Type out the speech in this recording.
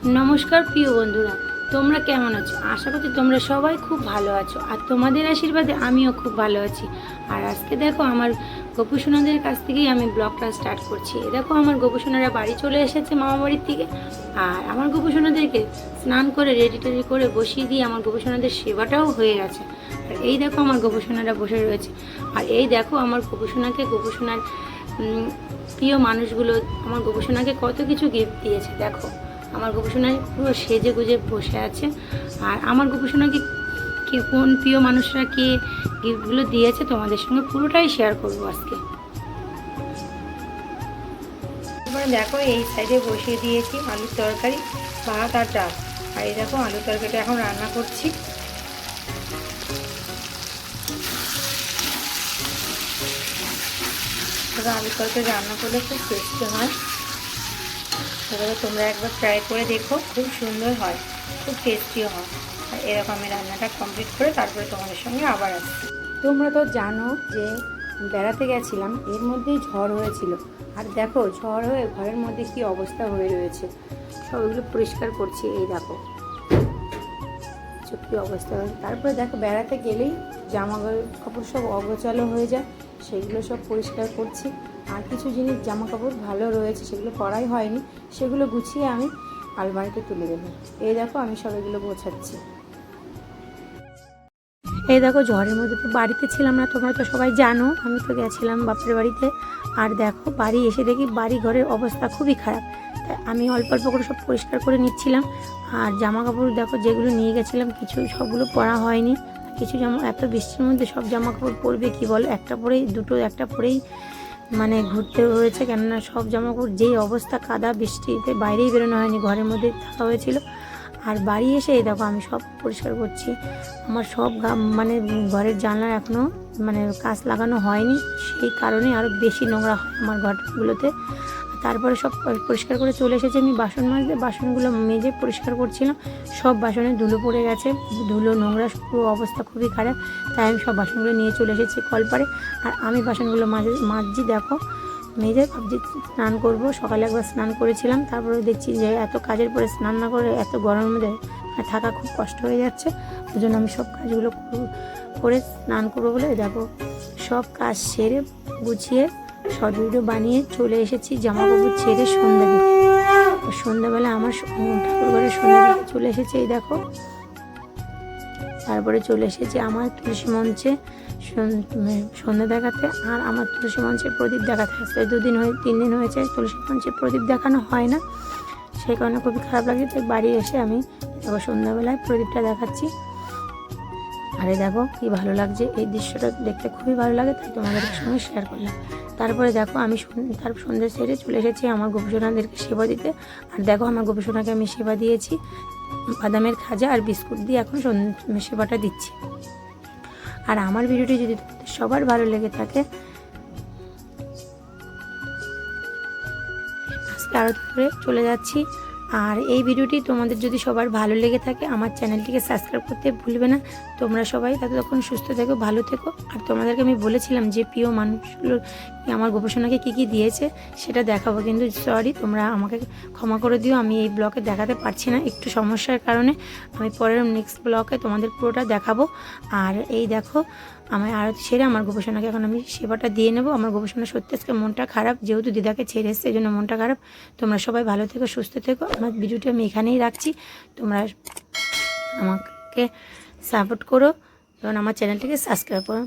নমস্কার প্রিয় বন্ধুরা, তোমরা কেমন আছো? আশা করছি তোমরা সবাই খুব ভালো আছো, আর তোমাদের আশীর্বাদে আমিও খুব ভালো আছি। আর আজকে দেখো আমার গোপুসোনাদের কাছ থেকেই আমি ব্লগটা স্টার্ট করছি। দেখো আমার গোপুসোনারা বাড়ি চলে এসেছে মামা বাড়ির থেকে। আর আমার গোপুসোনাদেরকে স্নান করে রেডি টেডি করে বসিয়ে দিয়ে আমার গোপুসোনাদের সেবাটাও হয়ে গেছে। আর এই দেখো আমার গোপুসোনারা বসে রয়েছে। আর এই দেখো আমার গোপুসোনার প্রিয় মানুষগুলো আমার গোপুসোনাকে কত কিছু গিফট দিয়েছে। দেখো আমার গোপুসোনায় পুরো সেজে গুজে বসে আছে। আর আমার গোপুসোনাকে কে কোন প্রিয় মানুষরা কে গিফটগুলো দিয়েছে তোমাদের সঙ্গে পুরোটাই শেয়ার করবো আজকে। এবার দেখো এই সাইডে বসিয়ে দিয়েছি আলুর তরকারি, ভাত আর ডাল। আর এই দেখো আলুর তরকারিটা এখন রান্না করছি। আলুর তরকারি রান্না করলে খুব টেস্টি হয়। এবারে তোমরা একবার ট্রাই করে দেখো, খুব সুন্দর হয়, খুব টেস্টিও হয়। আর এরকম আমি রান্নাটা কমপ্লিট করে তারপরে তোমাদের সঙ্গে আবার আসছি। তোমরা তো জানো যে বেড়াতে গেছিলাম, এর মধ্যেই ঝড় হয়েছিল। আর দেখো ঝড় হয়ে ঘরের মধ্যে কি অবস্থা হয়ে রয়েছে, সবগুলো পরিষ্কার করছি। এই দেখো কী অবস্থা হয়। তারপরে দেখো বেড়াতে গেলেই জামা কাপড় সব অগোছালো হয়ে যায়, সেগুলো সব পরিষ্কার করছি। আর কিছু জিনিস জামা কাপড় ভালো রয়েছে, সেগুলো পরাই হয়নি, সেগুলো গুছিয়ে আমি আলমারিতে তুলে দেবো। এই দেখো আমি সব এগুলো গোছাচ্ছি। এই দেখো ঝড়ের মধ্যে তো বাড়িতে ছিলাম না, তোমরা তো সবাই জানো, আমি তো গেছিলাম বাপের বাড়িতে। আর দেখো বাড়ি এসে দেখি বাড়ি ঘরের অবস্থা খুবই খারাপ। তাই আমি অল্প অল্প করে সব পরিষ্কার করে নিচ্ছিলাম। আর জামা কাপড় দেখো যেগুলো নিয়ে গেছিলাম কিছু সবগুলো পরা হয়নি। কিছু জামা এত বৃষ্টির মধ্যে সব জামা কাপড় পরবে কি বল, একটা পরেই দুটো একটা পরেই মানে ঘুরতে হয়েছে। কেননা সব জামা কাপড় যেই অবস্থা, কাদা বৃষ্টিতে বাইরেই বেরোনো হয়নি, ঘরের মধ্যে থাকা হয়েছিল। আর বাড়ি এসে দেখো আমি সব পরিষ্কার করছি। আমার সব মানে ঘরের জানলার এখনও মানে কাঁচ লাগানো হয়নি, সেই কারণে আরও বেশি নোংরা হয় আমার ঘরগুলোতে। তারপরে সব পরিষ্কার করে চলে এসেছি আমি বাসন মাজতে। বাসনগুলো মেজে পরিষ্কার করছিলাম, সব বাসনে ধুলো পড়ে গেছে, ধুলো নোংরা পুরো অবস্থা খুবই খারাপ। তাই আমি সব বাসনগুলো নিয়ে চলে এসেছি কলপারে। আর আমি বাসনগুলো মাজছি দেখো, মেজে ভাবছি স্নান করব। সকালে একবার স্নান করেছিলাম, তারপরে দেখছি যে এত কাজের পরে স্নান না করে এত গরমের মধ্যে থাকা খুব কষ্ট হয়ে যাচ্ছে। ওই জন্য আমি সব কাজগুলো করে স্নান করবো বলে দেখো সব কাজ সেরে গুছিয়ে ভিডিও বানিয়ে চলে এসেছি জামা কাপড় ছেড়ে সন্ধ্যা দিতে। সন্ধ্যাবেলা আমার ঠাকুর ঘরে সন্ধ্যা দিতে চলে এসেছে। এই দেখো তারপরে চলে এসেছি আমার তুলসী মঞ্চে সন্ধ্যা দেখাতে। আর আমার তুলসী মঞ্চের প্রদীপ দেখাতে আসতে 3 দিন হয়েছে তুলসী মঞ্চের প্রদীপ দেখানো হয় না, সেই কারণে খুবই খারাপ লাগে। তাই বাড়ি এসে আমি দেখো সন্ধ্যাবেলায় প্রদীপটা দেখাচ্ছি। আরে দেখো কি ভালো লাগছে, এই দৃশ্যটা দেখতে খুবই ভালো লাগে, তাই তোমাদের সঙ্গে শেয়ার করলাম। তারপরে দেখো আমি সন্ধ্যা সেরে চলে এসেছি আমার গোপুসোনাদেরকে সেবা দিতে। আর দেখো আমার গোপুসোনাকে আমি সেবা দিয়েছি বাদামের খাজা আর বিস্কুট দিয়ে, এখন সেবাটা দিচ্ছি। আর আমার ভিডিওটি যদি সবার ভালো লেগে থাকে, আজকে আরও করে চলে যাচ্ছি। আর এই ভিডিওটি তোমাদের যদি সবার ভালো লেগে থাকে আমার চ্যানেলটিকে সাবস্ক্রাইব করতে ভুলবে না। তোমরা সবাই ততক্ষণ সুস্থ থেকো, ভালো থেকো। আর তোমাদেরকে আমি বলেছিলাম যে প্রিয় মানুষগুলো আমার গোপসোনাকে কী কী দিয়েছে সেটা দেখাবো, কিন্তু সরি তোমরা আমাকে ক্ষমা করে দিও, আমি এই ব্লগে দেখাতে পারছি না, একটু সমস্যার কারণে। আমি পরের নেক্সট ব্লগে তোমাদের পুরোটা দেখাবো। আর এই দেখো আমি আরতি সেরে আমার গোপসোনাকে এখন আমি সেবাটা দিয়ে নেবো। আমার গোপসোনা সত্যি আজকে মনটা খারাপ, যেহেতু দিদাকে ছেড়ে এসছে এই জন্য মনটা খারাপ। তোমরা সবাই ভালো থেকো, সুস্থ থেকো। আমার ভিডিওটি আমি এখানেই রাখছি, তোমরা আমাকে সাপোর্ট করো এবং আমার চ্যানেলটিকে সাবস্ক্রাইব করো।